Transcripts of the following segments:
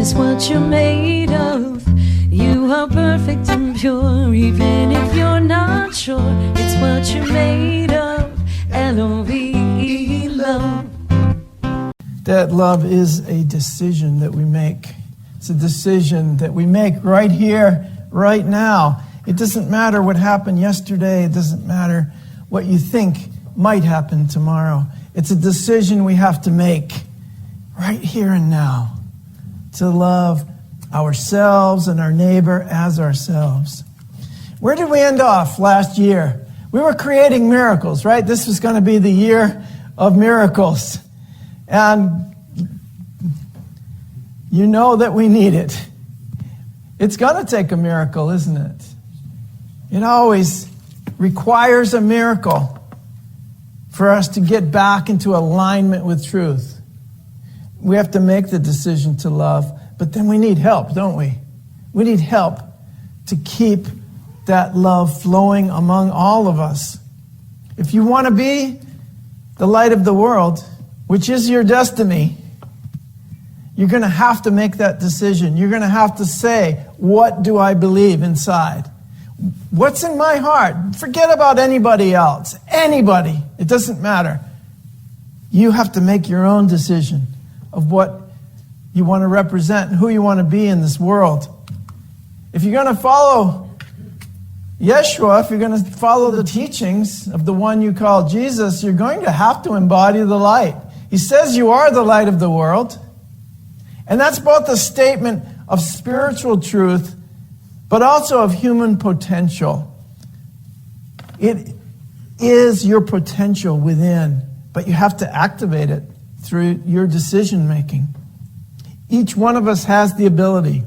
is what you're made of. You are perfect and pure, even if you're not sure. It's what you're made of. L-O-V-E, love. That love is a decision that we make. It's a decision that we make right here, right now. It doesn't matter what happened yesterday. It doesn't matter what you think might happen tomorrow. It's a decision we have to make right here and now to love ourselves and our neighbor as ourselves. Where did we end off last year? We were creating miracles, right? This was going to be the year of miracles. And you know that we need it. It's going to take a miracle, isn't it? It always requires a miracle for us to get back into alignment with truth. We have to make the decision to love, but then we need help, don't we? We need help to keep that love flowing among all of us. If you want to be the light of the world, which is your destiny, you're going to have to make that decision. You're going to have to say, what do I believe inside? What's in my heart? Forget about anybody else. Anybody. It doesn't matter. You have to make your own decision of what you want to represent and who you want to be in this world. If you're going to follow Yeshua, if you're going to follow the teachings of the one you call Jesus, you're going to have to embody the light. He says you are the light of the world. And that's both a statement of spiritual truth, but also of human potential. It is your potential within, but you have to activate it through your decision making. Each one of us has the ability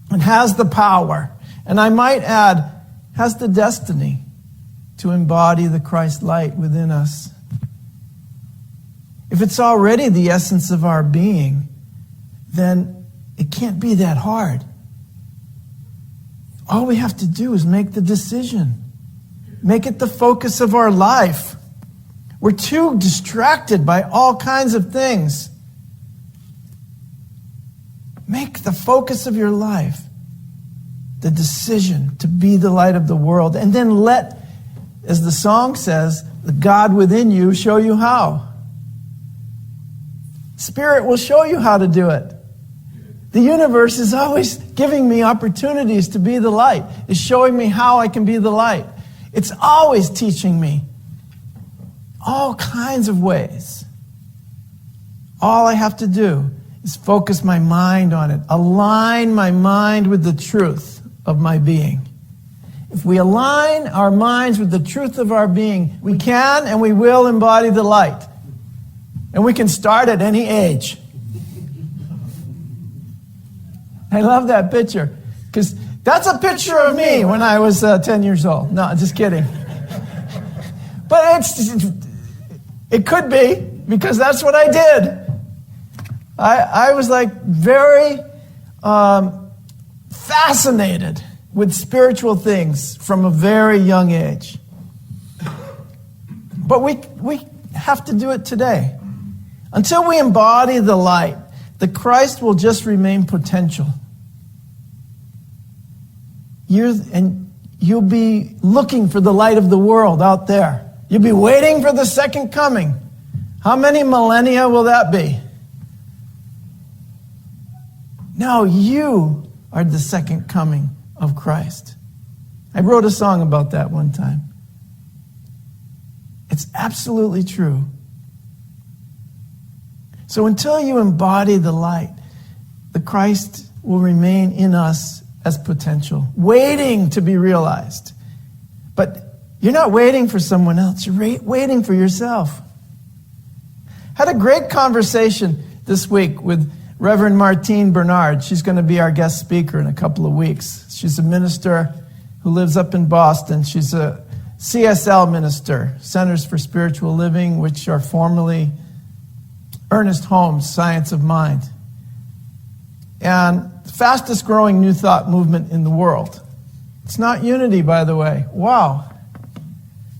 and has the power, and I might add, has the destiny to embody the Christ light within us. If it's already the essence of our being, then it can't be that hard. All we have to do is make the decision. Make it the focus of our life. We're too distracted by all kinds of things. Make the focus of your life the decision to be the light of the world. And then let, as the song says, the God within you show you how. Spirit will show you how to do it. The universe is always giving me opportunities to be the light. It's showing me how I can be the light. It's always teaching me all kinds of ways. All I have to do is focus my mind on it. Align my mind with the truth of my being. If we align our minds with the truth of our being, we can and we will embody the light. And we can start at any age. I love that picture, because that's a picture of me when I was 10 years old. No, just kidding. But it could be, because that's what I did. I was like very fascinated with spiritual things from a very young age. But we have to do it today. Until we embody the light, the Christ will just remain potential. You'll be looking for the light of the world out there. You'll be waiting for the second coming. How many millennia will that be? No, you are the second coming of Christ. I wrote a song about that one time. It's absolutely true. So until you embody the light, the Christ will remain in us as potential, waiting to be realized. But you're not waiting for someone else. You're waiting for yourself. Had a great conversation this week with Reverend Martine Bernard. She's going to be our guest speaker in a couple of weeks. She's a minister who lives up in Boston. She's a CSL minister, Centers for Spiritual Living, which are formerly Ernest Holmes' Science of Mind. And the fastest growing New Thought movement in the world. It's not Unity, by the way. Wow.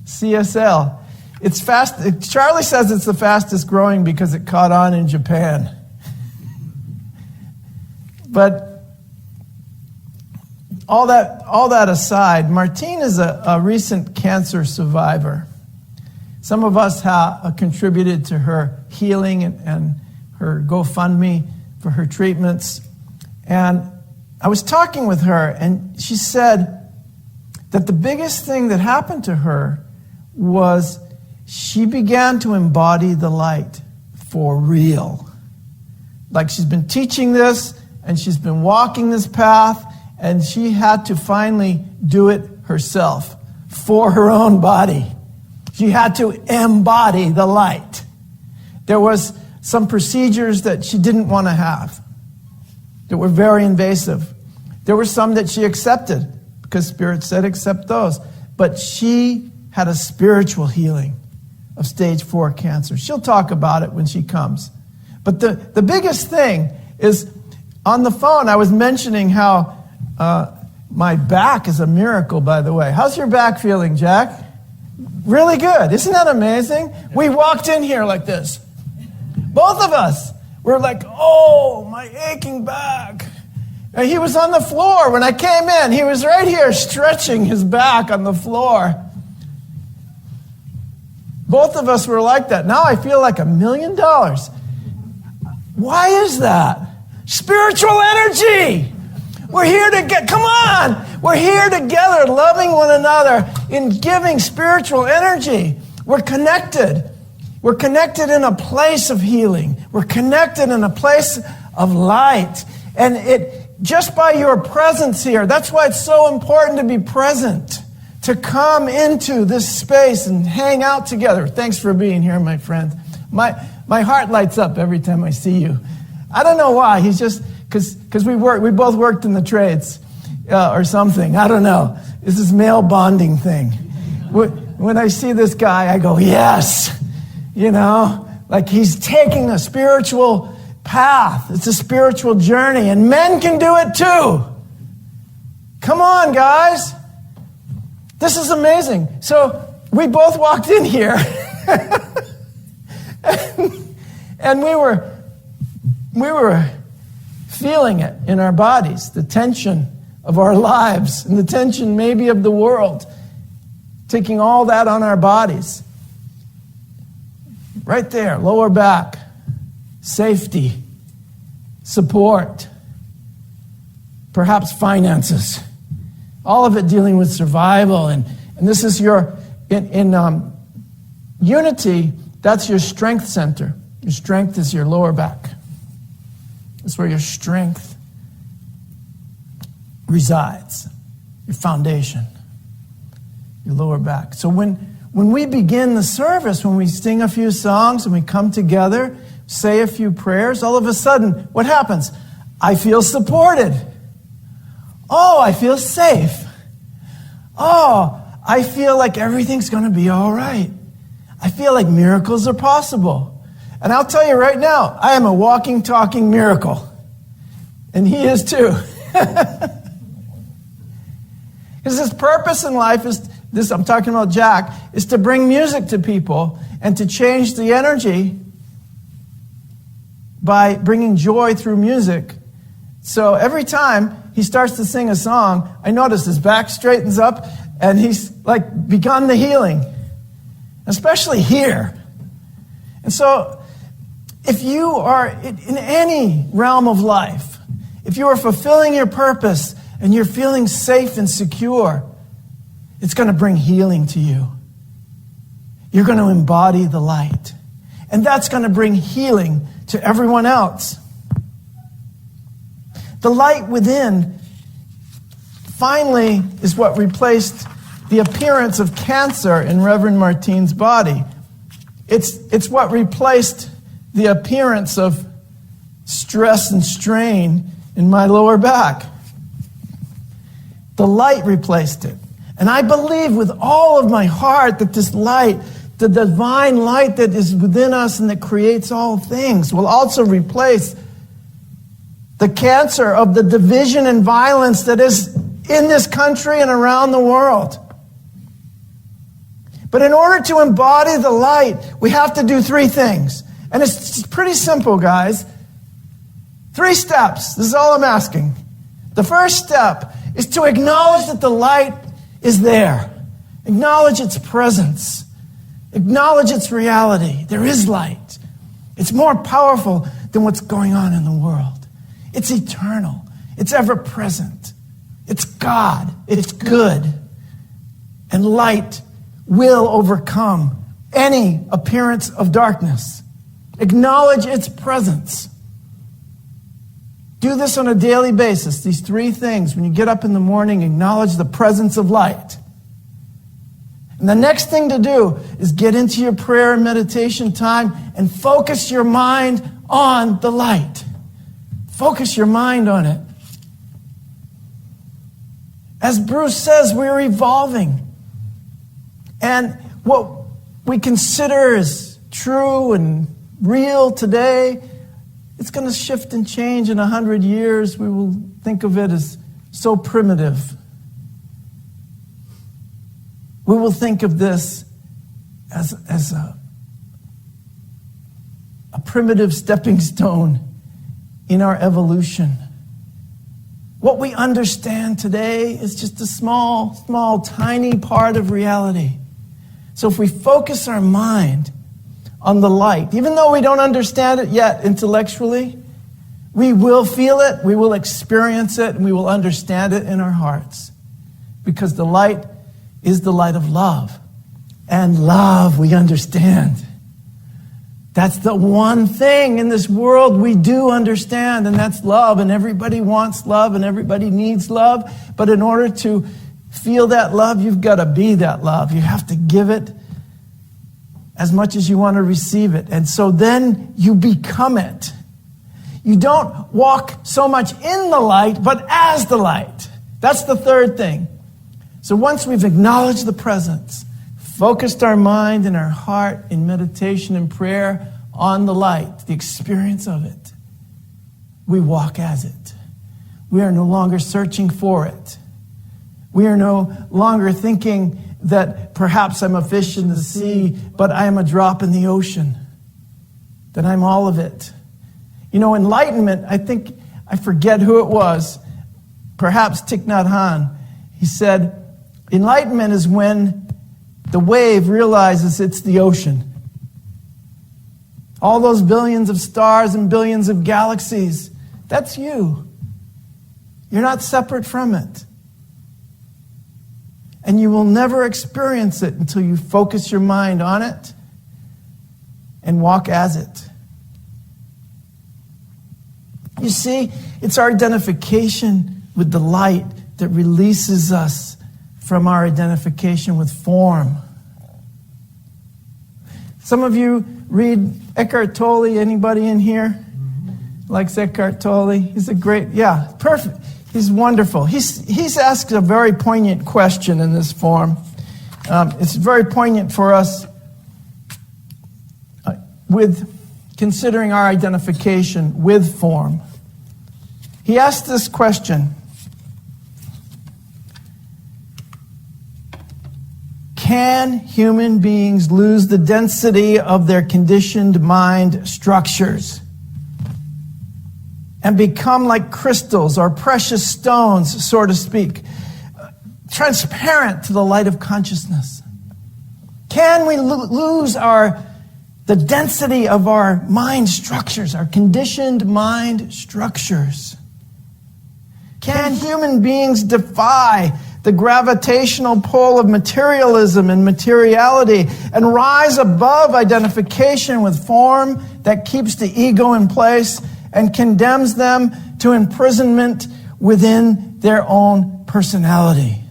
CSL. It's fast. Charlie says it's the fastest growing because it caught on in Japan. But all that aside, Martine is a recent cancer survivor. Some of us have contributed to her healing and her GoFundMe for her treatments. And I was talking with her, and she said that the biggest thing that happened to her was she began to embody the light for real. Like she's been teaching this, and she's been walking this path, and she had to finally do it herself for her own body. She had to embody the light. There was some procedures that she didn't want to have that were very invasive. There were some that she accepted because Spirit said accept those. But she had a spiritual healing of stage 4 cancer. She'll talk about it when she comes. But the biggest thing is, on the phone I was mentioning how my back is a miracle, by the way. How's your back feeling, Jack? Really good. Isn't that amazing? We walked in here like this. Both of us were like, oh, my aching back. And he was on the floor when I came in. He was right here stretching his back on the floor. Both of us were like that. Now I feel like $1 million. Why is that? Spiritual energy. We're here to come on. We're here together, loving one another in giving spiritual energy. We're connected. We're connected in a place of healing. We're connected in a place of light. And it just by your presence here, that's why it's so important to be present, to come into this space and hang out together. Thanks for being here, my friend. My heart lights up every time I see you. I don't know why. He's just, because we both worked in the trades or something. I don't know. It's this male bonding thing. When I see this guy, I go, yes. You know, like he's taking a spiritual path. It's a spiritual journey, and men can do it too. Come on, guys. This is amazing. So we both walked in here, and we were feeling it in our bodies, the tension of our lives and the tension maybe of the world, taking all that on our bodies. Right there, lower back, safety, support, perhaps finances, all of it dealing with survival. And this is in unity, that's your strength center. Your strength is your lower back. That's where your strength resides, your foundation, your lower back. So when we begin the service, when we sing a few songs and we come together, say a few prayers, all of a sudden, what happens? I feel supported. Oh, I feel safe. Oh, I feel like everything's going to be all right. I feel like miracles are possible. And I'll tell you right now, I am a walking, talking miracle. And he is too. Because his purpose in life is, this I'm talking about Jack, is to bring music to people and to change the energy by bringing joy through music. So every time he starts to sing a song, I notice his back straightens up and he's like begun the healing, especially here. And so if you are in any realm of life, if you are fulfilling your purpose and you're feeling safe and secure, it's going to bring healing to you. You're going to embody the light. And that's going to bring healing to everyone else. The light within finally is what replaced the appearance of cancer in Reverend Martine's body. It's what replaced the appearance of stress and strain in my lower back. The light replaced it. And I believe with all of my heart that this light, the divine light that is within us and that creates all things, will also replace the cancer of the division and violence that is in this country and around the world. But in order to embody the light, we have to do 3 things. And it's pretty simple, guys. 3 steps. This is all I'm asking. The first step is to acknowledge that the light is there. Acknowledge its presence. Acknowledge its reality. There is light. It's more powerful than what's going on in the world. It's eternal. It's ever present. It's God. It's good. And light will overcome any appearance of darkness. Acknowledge its presence. Do this on a daily basis, these 3 things. When you get up in the morning, acknowledge the presence of light. And the next thing to do is get into your prayer and meditation time and focus your mind on the light. Focus your mind on it. As Bruce says, we're evolving. And what we consider as true and real today, it's going to shift and change in 100 years. We will think of it as so primitive. We will think of this as a primitive stepping stone in our evolution. What we understand today is just a small, tiny part of reality. So if we focus our mind on the light, even though we don't understand it yet intellectually, we will feel it, we will experience it, and we will understand it in our hearts. Because the light is the light of love. And love we understand. That's the one thing in this world we do understand, and that's love. And everybody wants love, and everybody needs love. But in order to feel that love, you've got to be that love. You have to give it as much as you want to receive it. And so then you become it. You don't walk so much in the light, but as the light. That's the third thing. So once we've acknowledged the presence, focused our mind and our heart in meditation and prayer on the light, the experience of it, we walk as it. We are no longer searching for it. We are no longer thinking that perhaps I'm a fish in the sea, but I am a drop in the ocean. That I'm all of it. You know, enlightenment, I forget who it was, perhaps Thich Nhat Hanh. He said, enlightenment is when the wave realizes it's the ocean. All those billions of stars and billions of galaxies, that's you. You're not separate from it. And you will never experience it until you focus your mind on it and walk as it. You see, it's our identification with the light that releases us from our identification with form. Some of you read Eckhart Tolle. Anybody in here likes Eckhart Tolle? He's a great, perfect. He's wonderful. He's asked a very poignant question in this form. It's very poignant for us with considering our identification with form. He asked this question: can human beings lose the density of their conditioned mind structures and become like crystals or precious stones, so to speak, transparent to the light of consciousness? Can we lose the density of our mind structures, our conditioned mind structures? Can human beings defy the gravitational pull of materialism and materiality and rise above identification with form that keeps the ego in place and condemns them to imprisonment within their own personality?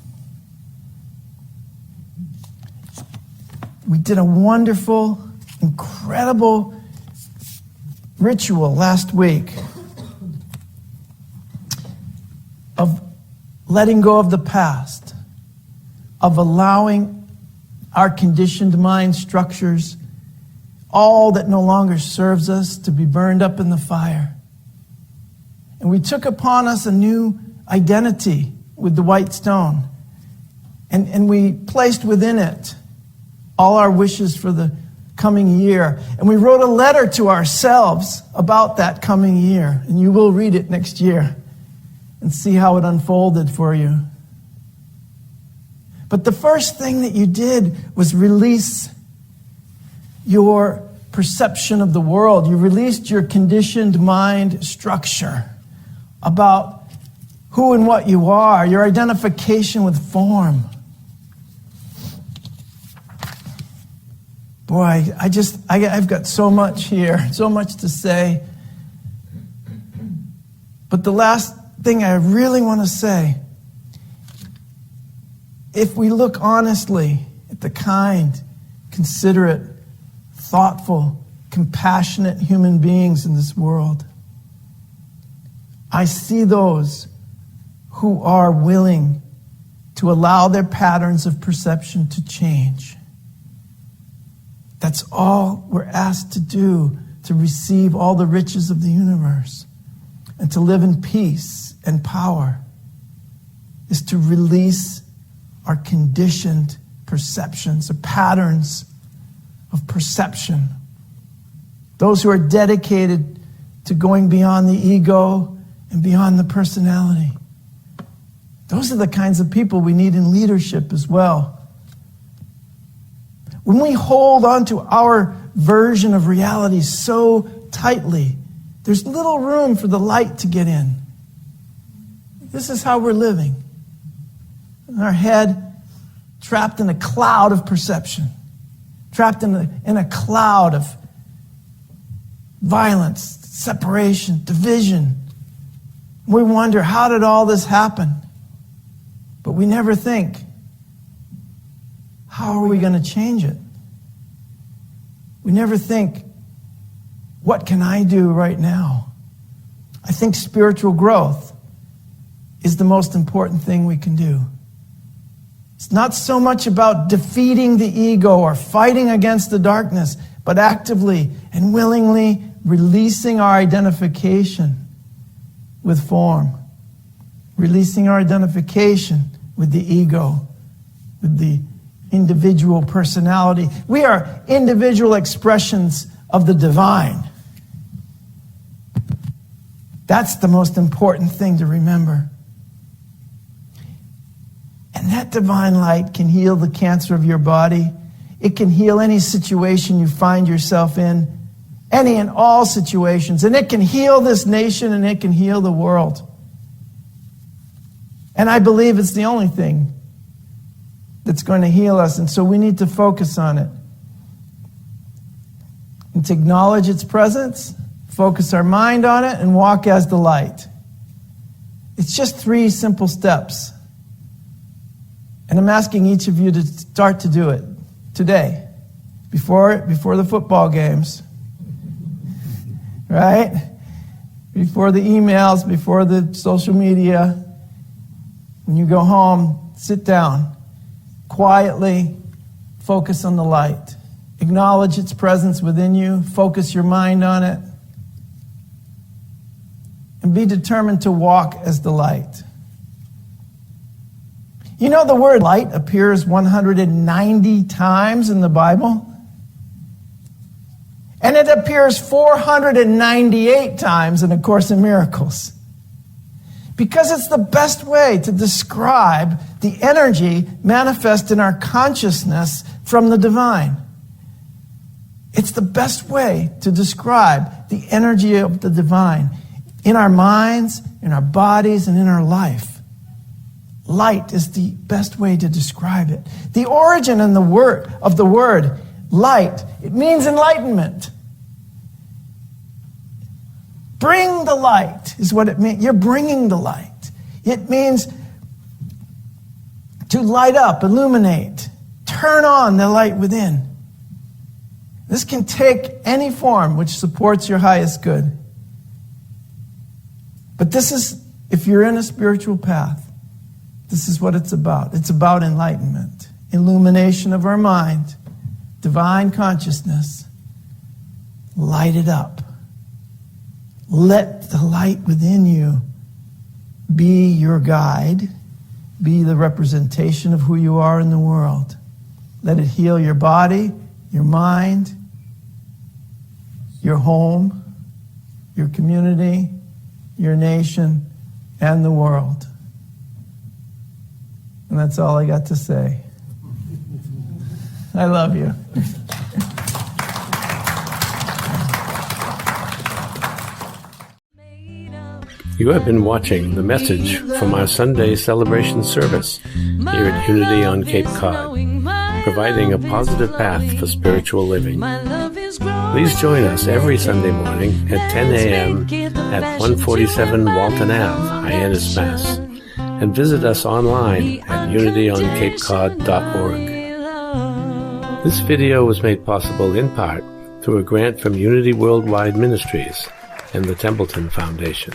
We did a wonderful, incredible ritual last week of letting go of the past, of allowing our conditioned mind structures, all that no longer serves us, to be burned up in the fire. And we took upon us a new identity with the white stone. And we placed within it all our wishes for the coming year. And we wrote a letter to ourselves about that coming year. And you will read it next year and see how it unfolded for you. But the first thing that you did was release your perception of the world. You released your conditioned mind structure about who and what you are, your identification with form. Boy, I've got so much here, so much to say. But the last thing I really want to say, if we look honestly at the kind, considerate, thoughtful, compassionate human beings in this world, I see those who are willing to allow their patterns of perception to change. That's all we're asked to do to receive all the riches of the universe and to live in peace and power, is to release our conditioned perceptions or patterns of perception. Those who are dedicated to going beyond the ego and beyond the personality. Those are the kinds of people we need in leadership as well. When we hold on to our version of reality so tightly, there's little room for the light to get in. This is how we're living. In our head, trapped in a cloud of perception, trapped in a cloud of violence, separation, division. We wonder, how did all this happen? But we never think, how are we going to change it? We never think, what can I do right now? I think spiritual growth is the most important thing we can do. It's not so much about defeating the ego or fighting against the darkness, but actively and willingly releasing our identification with form, releasing our identification with the ego, with the individual personality. We are individual expressions of the divine. That's the most important thing to remember. And that divine light can heal the cancer of your body. It can heal any situation you find yourself in, any and all situations. And it can heal this nation and it can heal the world. And I believe it's the only thing that's going to heal us. And so we need to focus on it. And to acknowledge its presence, focus our mind on it, and walk as the light. It's just 3 simple steps. And I'm asking each of you to start to do it today, before the football games, right? Before the emails, before the social media. When you go home, sit down, quietly focus on the light. Acknowledge its presence within you. Focus your mind on it. And be determined to walk as the light. You know, the word light appears 190 times in the Bible. And it appears 498 times in A Course in Miracles. Because it's the best way to describe the energy manifest in our consciousness from the divine. It's the best way to describe the energy of the divine in our minds, in our bodies, and in our life. Light is the best way to describe it. The origin of the word light, it means enlightenment. Bring the light is what it means. You're bringing the light. It means to light up, illuminate, turn on the light within. This can take any form which supports your highest good. But this is, if you're in a spiritual path, this is what it's about. It's about enlightenment, illumination of our mind, divine consciousness. Light it up. Let the light within you be your guide, be the representation of who you are in the world. Let it heal your body, your mind, your home, your community, your nation, and the world. And that's all I got to say. I love you. You have been watching the message from our Sunday celebration service here at Unity on Cape Cod, providing a positive path for spiritual living. Please join us every Sunday morning at 10 a.m. at 147 Walton Ave, Hyannis, Mass. And visit us online at unityoncapecod.org. This video was made possible in part through a grant from Unity Worldwide Ministries and the Templeton Foundation.